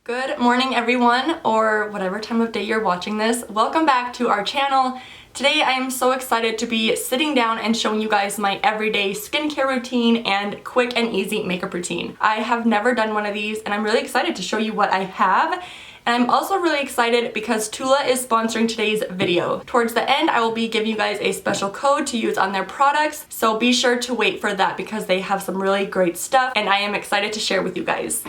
Good morning everyone, or whatever time of day you're watching this. Welcome back to our channel. Today I am so excited to be sitting down and showing you guys my everyday skincare routine and quick and easy makeup routine. I have never done one of these and I'm really excited to show you what I have. And I'm also really excited because TULA is sponsoring today's video. Towards the end, I will be giving you guys a special code to use on their products, so be sure to wait for that because they have some really great stuff and I am excited to share with you guys.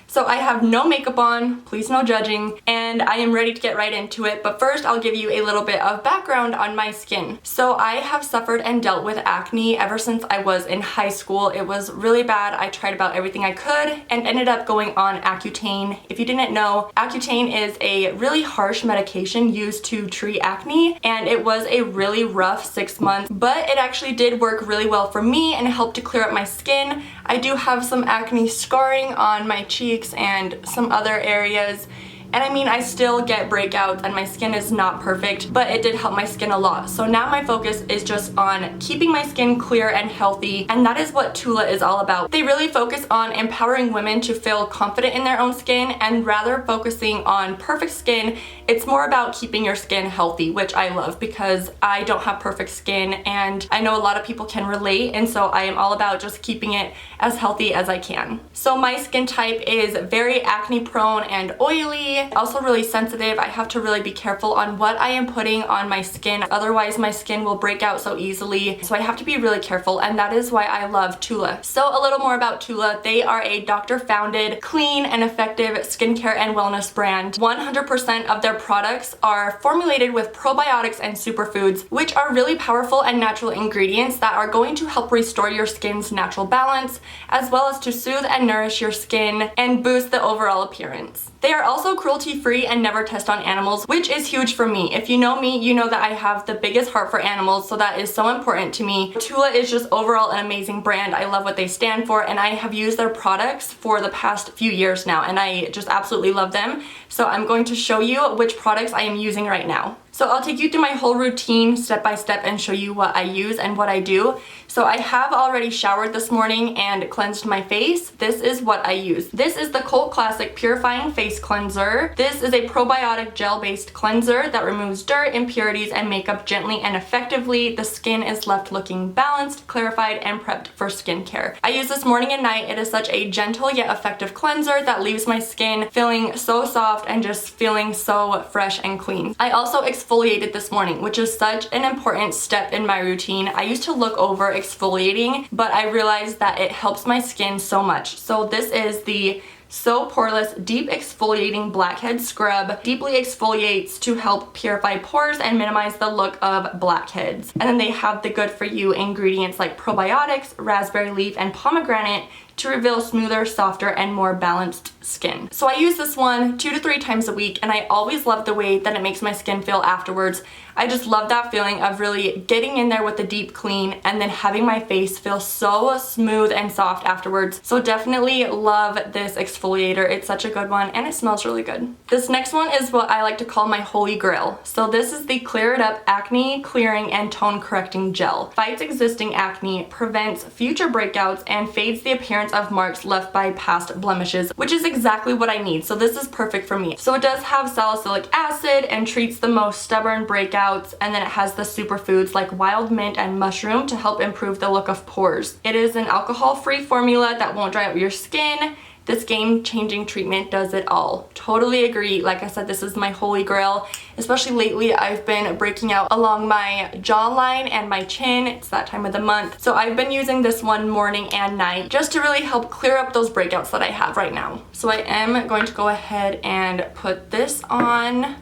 So I have no makeup on, please no judging, and I am ready to get right into it, but first I'll give you a little bit of background on my skin. So I have suffered and dealt with acne ever since I was in high school. It was really bad. I tried about everything I could and ended up going on Accutane. If you didn't know, Accutane is a really harsh medication used to treat acne, and it was a really rough 6 months, but it actually did work really well for me and helped to clear up my skin. I do have some acne scarring on my cheeks and some other areas, and I mean I still get breakouts and my skin is not perfect, but it did help my skin a lot. So now my focus is just on keeping my skin clear and healthy, and that is what TULA is all about. They really focus on empowering women to feel confident in their own skin, and rather focusing on perfect skin, it's more about keeping your skin healthy, which I love because I don't have perfect skin and I know a lot of people can relate, and so I am all about just keeping it as healthy as I can. So my skin type is very acne prone and oily, also really sensitive. I have to really be careful on what I am putting on my skin, otherwise my skin will break out so easily, so I have to be really careful, and that is why I love TULA. So a little more about TULA. They are a doctor-founded, clean and effective skincare and wellness brand. 100% of their products are formulated with probiotics and superfoods, which are really powerful and natural ingredients that are going to help restore your skin's natural balance, as well as to soothe and nourish your skin and boost the overall appearance. They are also cruelty-free and never test on animals, which is huge for me. If you know me, you know that I have the biggest heart for animals, so that is so important to me. TULA is just overall an amazing brand. I love what they stand for, and I have used their products for the past few years now, and I just absolutely love them. So I'm going to show you which products I am using right now. So I'll take you through my whole routine step by step and show you what I use and what I do. So I have already showered this morning and cleansed my face. This is what I use. This is the Cult Classic Purifying Face Cleanser. This is a probiotic gel-based cleanser that removes dirt, impurities, and makeup gently and effectively. The skin is left looking balanced, clarified, and prepped for skincare. I use this morning and night. It is such a gentle yet effective cleanser that leaves my skin feeling so soft and just feeling so fresh and clean. I also exfoliated this morning, which is such an important step in my routine. I used to look over exfoliating, but I realized that it helps my skin so much. So this is the So Poreless Deep Exfoliating Blackhead Scrub. Deeply exfoliates to help purify pores and minimize the look of blackheads. And then they have the good for you ingredients like probiotics, raspberry leaf, and pomegranate to reveal smoother, softer, and more balanced skin. So I use this one 2 to 3 times a week, and I always love the way that it makes my skin feel afterwards. I just love that feeling of really getting in there with a deep clean and then having my face feel so smooth and soft afterwards. So definitely love this exfoliator. It's such a good one and it smells really good. This next one is what I like to call my holy grail. So this is the Clear It Up Acne Clearing and Tone Correcting Gel. Fights existing acne, prevents future breakouts, and fades the appearance of marks left by past blemishes, which is exactly what I need. So this is perfect for me. So it does have salicylic acid and treats the most stubborn breakouts, and then it has the superfoods like wild mint and mushroom to help improve the look of pores. It is an alcohol-free formula that won't dry out your skin. This game-changing treatment does it all. Totally agree. Like I said, this is my holy grail. Especially lately, I've been breaking out along my jawline and my chin. It's that time of the month. So I've been using this one morning and night just to really help clear up those breakouts that I have right now. So I am going to go ahead and put this on. I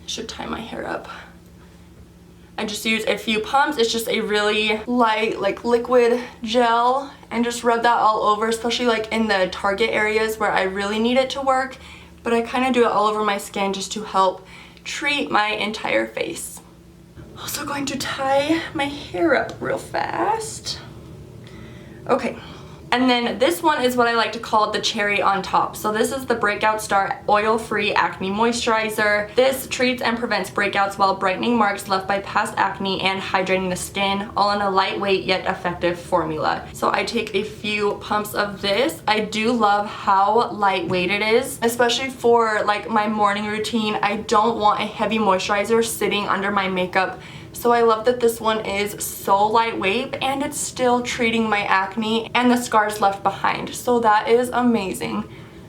should tie my hair up. I just use a few pumps. It's just a really light, like liquid gel, and just rub that all over, especially like in the target areas where I really need it to work. But I kind of do it all over my skin just to help treat my entire face. Also going to tie my hair up real fast. Okay, And then this one is what I like to call the cherry on top. So this is the Breakout Star Oil-Free Acne Moisturizer. This treats and prevents breakouts while brightening marks left by past acne and hydrating the skin, all in a lightweight yet effective formula. So I take a few pumps of this. I do love how lightweight it is, especially for like my morning routine. I don't want a heavy moisturizer sitting under my makeup. So I love that this one is so lightweight and it's still treating my acne and the scars left behind. So that is amazing.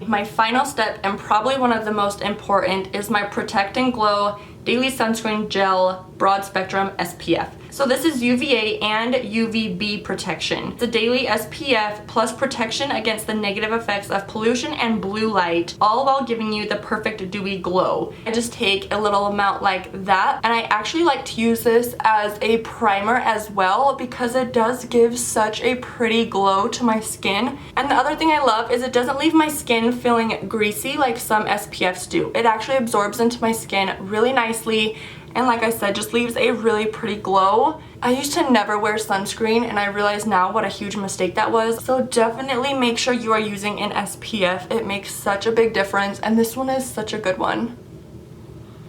My final step, and probably one of the most important, is my Protect and Glow Daily Sunscreen Gel Broad Spectrum SPF. So this is UVA and UVB protection. It's a daily SPF plus protection against the negative effects of pollution and blue light, all while giving you the perfect dewy glow. I just take a little amount like that, and I actually like to use this as a primer as well because it does give such a pretty glow to my skin. And the other thing I love is it doesn't leave my skin feeling greasy like some SPFs do. It actually absorbs into my skin really nicely, and like I said, just leaves a really pretty glow. I used to never wear sunscreen, and I realize now what a huge mistake that was. So definitely make sure you are using an SPF. It makes such a big difference, and this one is such a good one.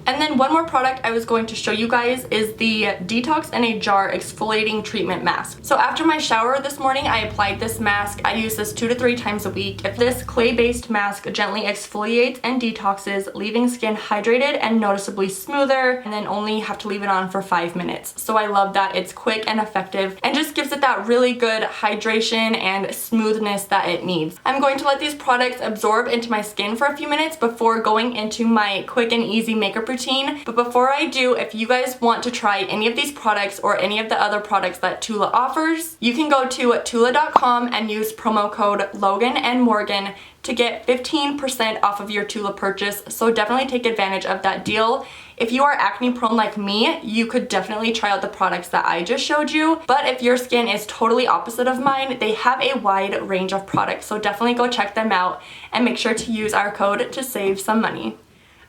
And then one more product I was going to show you guys is the Detox in a Jar Exfoliating Treatment Mask. So after my shower this morning, I applied this mask. I use this 2 to 3 times a week. This clay-based mask gently exfoliates and detoxes, leaving skin hydrated and noticeably smoother, and then only have to leave it on for 5 minutes. So I love that it's quick and effective and just gives it that really good hydration and smoothness that it needs. I'm going to let these products absorb into my skin for a few minutes before going into my quick and easy makeup routine. But before I do, if you guys want to try any of these products or any of the other products that TULA offers, you can go to TULA.com and use promo code Logan and Morgan to get 15% off of your TULA purchase. So definitely take advantage of that deal. If you are acne prone like me, you could definitely try out the products that I just showed you. But if your skin is totally opposite of mine, they have a wide range of products. So definitely go check them out and make sure to use our code to save some money.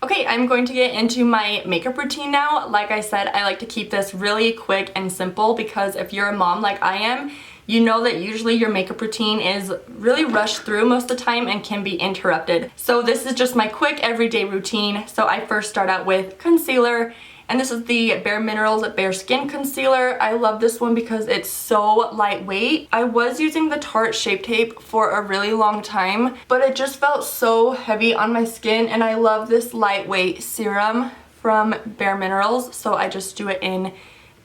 Okay, I'm going to get into my makeup routine now. Like I said, I like to keep this really quick and simple because if you're a mom like I am, you know that usually your makeup routine is really rushed through most of the time and can be interrupted. So this is just my quick everyday routine. So I first start out with concealer, and this is the Bare Minerals Bare Skin Concealer. I love this one because it's so lightweight. I was using the Tarte Shape Tape for a really long time, but it just felt so heavy on my skin, and I love this lightweight serum from Bare Minerals, so I just do it in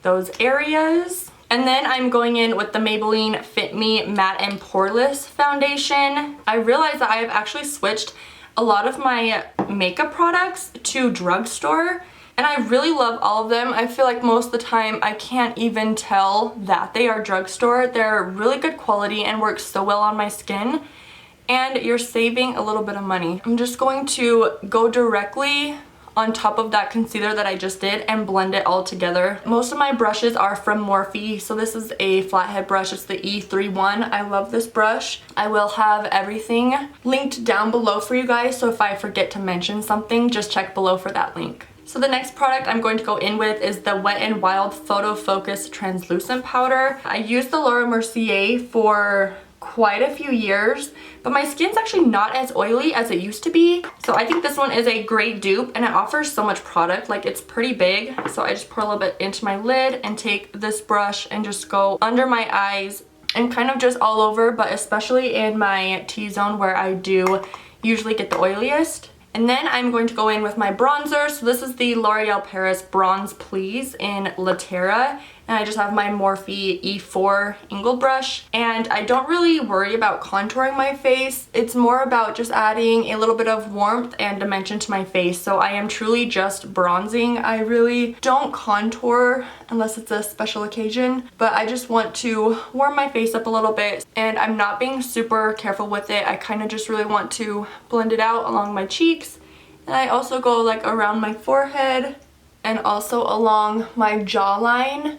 those areas. And then I'm going in with the Maybelline Fit Me Matte and Poreless Foundation. I realized that I have actually switched a lot of my makeup products to drugstore, and I really love all of them. I feel like most of the time I can't even tell that they are drugstore. They're really good quality and work so well on my skin, and you're saving a little bit of money. I'm just going to go directly on top of that concealer that I just did and blend it all together. Most of my brushes are from Morphe, so this is a flathead brush. It's the E31. I love this brush. I will have everything linked down below for you guys, so if I forget to mention something, just check below for that link. So the next product I'm going to go in with is the Wet n Wild Photo Focus Translucent Powder. I used the Laura Mercier for quite a few years, but my skin's actually not as oily as it used to be. So I think this one is a great dupe, and it offers so much product. Like, it's pretty big. So I just pour a little bit into my lid and take this brush and just go under my eyes and kind of just all over, but especially in my T-zone where I do usually get the oiliest. And then I'm going to go in with my bronzer. So this is the L'Oreal Paris Bronze Please in La Terra. And I just have my Morphe E4 angle brush. And I don't really worry about contouring my face. It's more about just adding a little bit of warmth and dimension to my face. So I am truly just bronzing. I really don't contour unless it's a special occasion. But I just want to warm my face up a little bit. And I'm not being super careful with it. I kind of just really want to blend it out along my cheeks. And I also go like around my forehead and also along my jawline.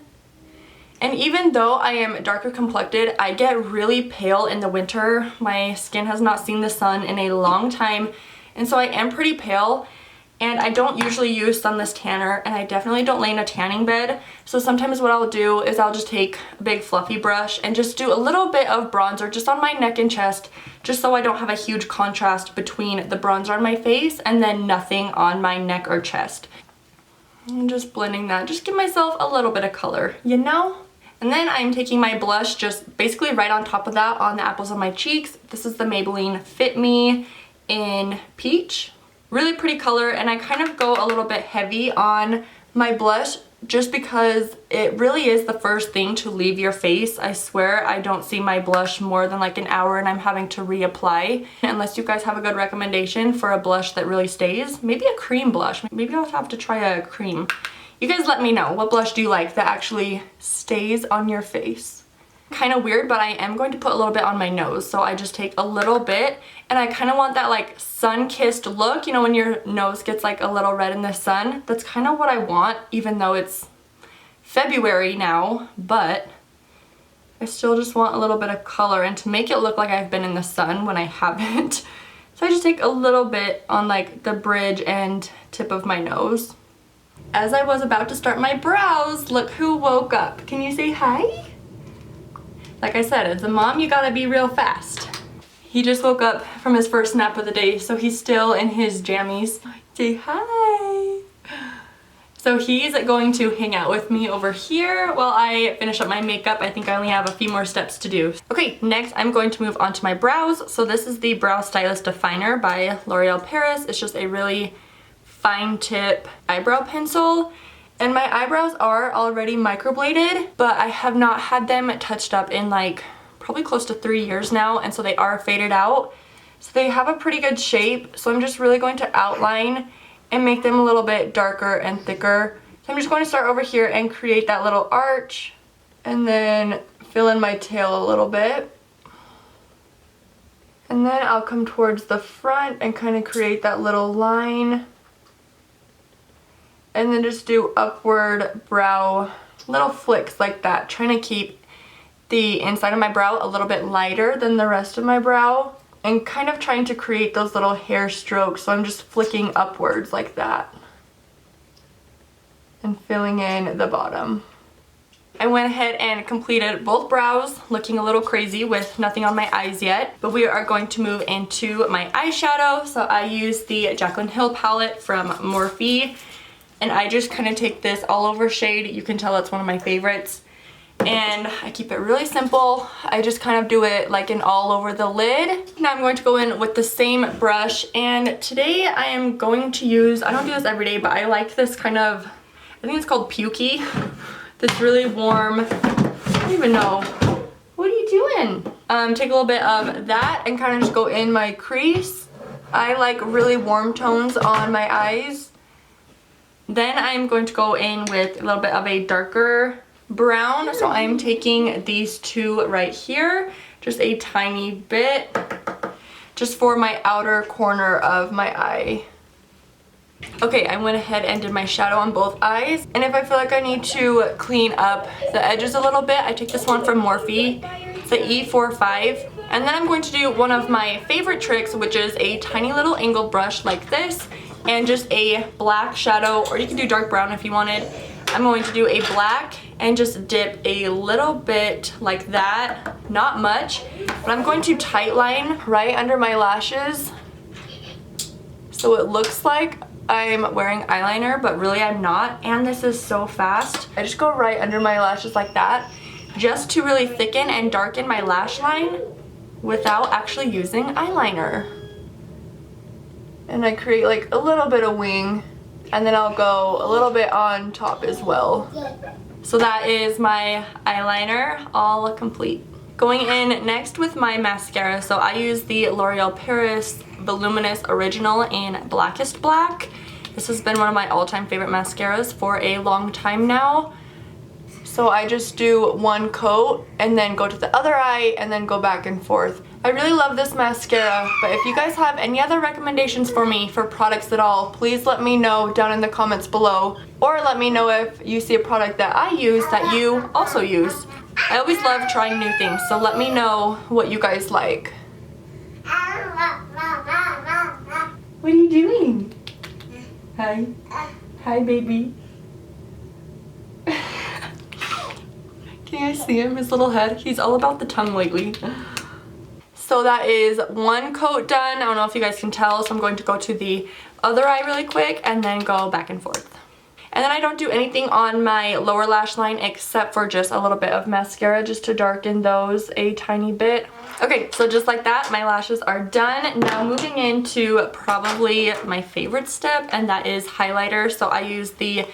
And even though I am darker complected, I get really pale in the winter. My skin has not seen the sun in a long time, and so I am pretty pale. And I don't usually use Sunless Tanner, and I definitely don't lay in a tanning bed. So sometimes what I'll do is I'll just take a big fluffy brush and just do a little bit of bronzer just on my neck and chest, just so I don't have a huge contrast between the bronzer on my face and then nothing on my neck or chest. I'm just blending that, just give myself a little bit of color, you know? And then I'm taking my blush just basically right on top of that on the apples of my cheeks. This is the Maybelline Fit Me in Peach. Really pretty color, and I kind of go a little bit heavy on my blush just because it really is the first thing to leave your face. I swear I don't see my blush more than like an hour and I'm having to reapply. Unless you guys have a good recommendation for a blush that really stays. Maybe a cream blush. Maybe I'll have to try a cream. You guys let me know, what blush do you like that actually stays on your face? Kind of weird, but I am going to put a little bit on my nose. So I just take a little bit, and I kind of want that like sun-kissed look, you know, when your nose gets like a little red in the sun. That's kind of what I want, even though it's February now, but I still just want a little bit of color and to make it look like I've been in the sun when I haven't. So I just take a little bit on like the bridge and tip of my nose. As I was about to start my brows, look who woke up. Can you say hi? Like I said, as a mom, you gotta be real fast. He just woke up from his first nap of the day, so he's still in his jammies. Say hi. So he's going to hang out with me over here while I finish up my makeup. I think I only have a few more steps to do. Okay, next I'm going to move on to my brows. So this is the Brow Stylist Definer by L'Oreal Paris. It's just a really fine tip eyebrow pencil. And my eyebrows are already microbladed, but I have not had them touched up in like probably close to 3 years now, and so they are faded out. So they have a pretty good shape, so I'm just really going to outline and make them a little bit darker and thicker. So I'm just going to start over here and create that little arch, and then fill in my tail a little bit. And then I'll come towards the front and kind of create that little line. And then just do upward brow, little flicks like that, trying to keep the inside of my brow a little bit lighter than the rest of my brow, and kind of trying to create those little hair strokes. So I'm just flicking upwards like that and filling in the bottom. I went ahead and completed both brows, looking a little crazy with nothing on my eyes yet, but we are going to move into my eyeshadow. So I use the Jaclyn Hill palette from Morphe. And I just kind of take this all over shade. You can tell it's one of my favorites. And I keep it really simple. I just kind of do it like an all over the lid. Now I'm going to go in with the same brush. And today I am going to use, I don't do this every day, but I like this kind of, I think it's called Pukey. This really warm, I don't even know. What are you doing? Take a little bit of that and kind of just go in my crease. I like really warm tones on my eyes. Then I'm going to go in with a little bit of a darker brown. So I'm taking these two right here, just a tiny bit, just for my outer corner of my eye. Okay, I went ahead and did my shadow on both eyes. And if I feel like I need to clean up the edges a little bit, I take this one from Morphe, the E45. And then I'm going to do one of my favorite tricks, which is a tiny little angled brush like this, and just a black shadow, or you can do dark brown if you wanted. I'm going to do a black and just dip a little bit like that, not much, but I'm going to tight line right under my lashes so it looks like I'm wearing eyeliner, but really I'm not. And this is so fast. I just go right under my lashes like that, just to really thicken and darken my lash line without actually using eyeliner. And I create like a little bit of wing, and then I'll go a little bit on top as well. So that is my eyeliner all complete. Going in next with my mascara, so I use the L'Oreal Paris Voluminous Original in Blackest Black. This has been one of my all-time favorite mascaras for a long time now. So I just do one coat and then go to the other eye and then go back and forth. I really love this mascara, but if you guys have any other recommendations for me for products at all, please let me know down in the comments below, or let me know if you see a product that I use that you also use. I always love trying new things, so let me know what you guys like. What are you doing? Hi. Hi, baby. Can you guys see him? His little head? He's all about the tongue lately. So that is one coat done. I don't know if you guys can tell, so I'm going to go to the other eye really quick and then go back and forth. And then I don't do anything on my lower lash line except for just a little bit of mascara just to darken those a tiny bit. Okay, so just like that, my lashes are done. Now moving into probably my favorite step, and that is highlighter. So I use the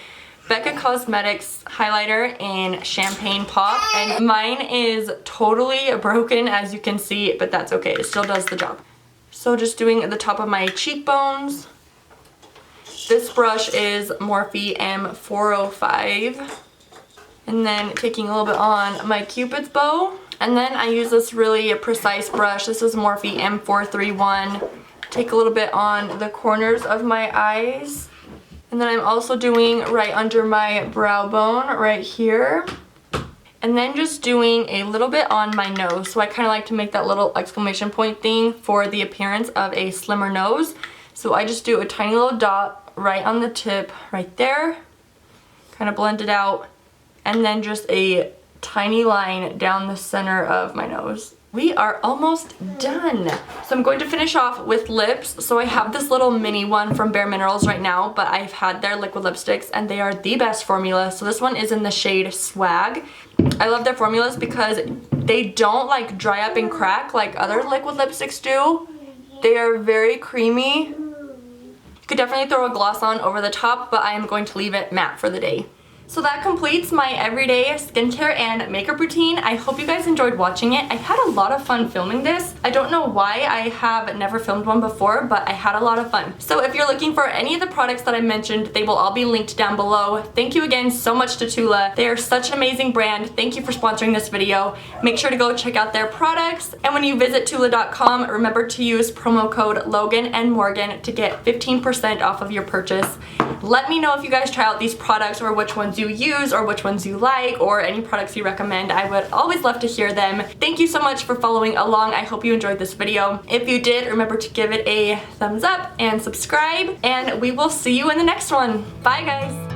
Becca Cosmetics highlighter in Champagne Pop, and mine is totally broken as you can see, but that's okay, it still does the job. So just doing the top of my cheekbones. This brush is Morphe M405, and then taking a little bit on my Cupid's bow, and then I use this really precise brush. This is Morphe M431. Take a little bit on the corners of my eyes. And then I'm also doing right under my brow bone right here. And then just doing a little bit on my nose. So I kind of like to make that little exclamation point thing for the appearance of a slimmer nose. So I just do a tiny little dot right on the tip right there. Kind of blend it out. And then just a tiny line down the center of my nose. We are almost done. So I'm going to finish off with lips. So I have this little mini one from Bare Minerals right now, but I've had their liquid lipsticks and they are the best formula. So this one is in the shade Swag. I love their formulas because they don't like dry up and crack like other liquid lipsticks do. They are very creamy. You could definitely throw a gloss on over the top, but I am going to leave it matte for the day. So that completes my everyday skincare and makeup routine. I hope you guys enjoyed watching it. I had a lot of fun filming this. I don't know why I have never filmed one before, but I had a lot of fun. So if you're looking for any of the products that I mentioned, they will all be linked down below. Thank you again so much to TULA. They are such an amazing brand. Thank you for sponsoring this video. Make sure to go check out their products. And when you visit TULA.com, remember to use promo code Logan and Morgan to get 15% off of your purchase. Let me know if you guys try out these products or which ones you use or which ones you like or any products you recommend. I would always love to hear them. Thank you so much for following along. I hope you enjoyed this video. If you did, remember to give it a thumbs up and subscribe, and we will see you in the next one. Bye guys!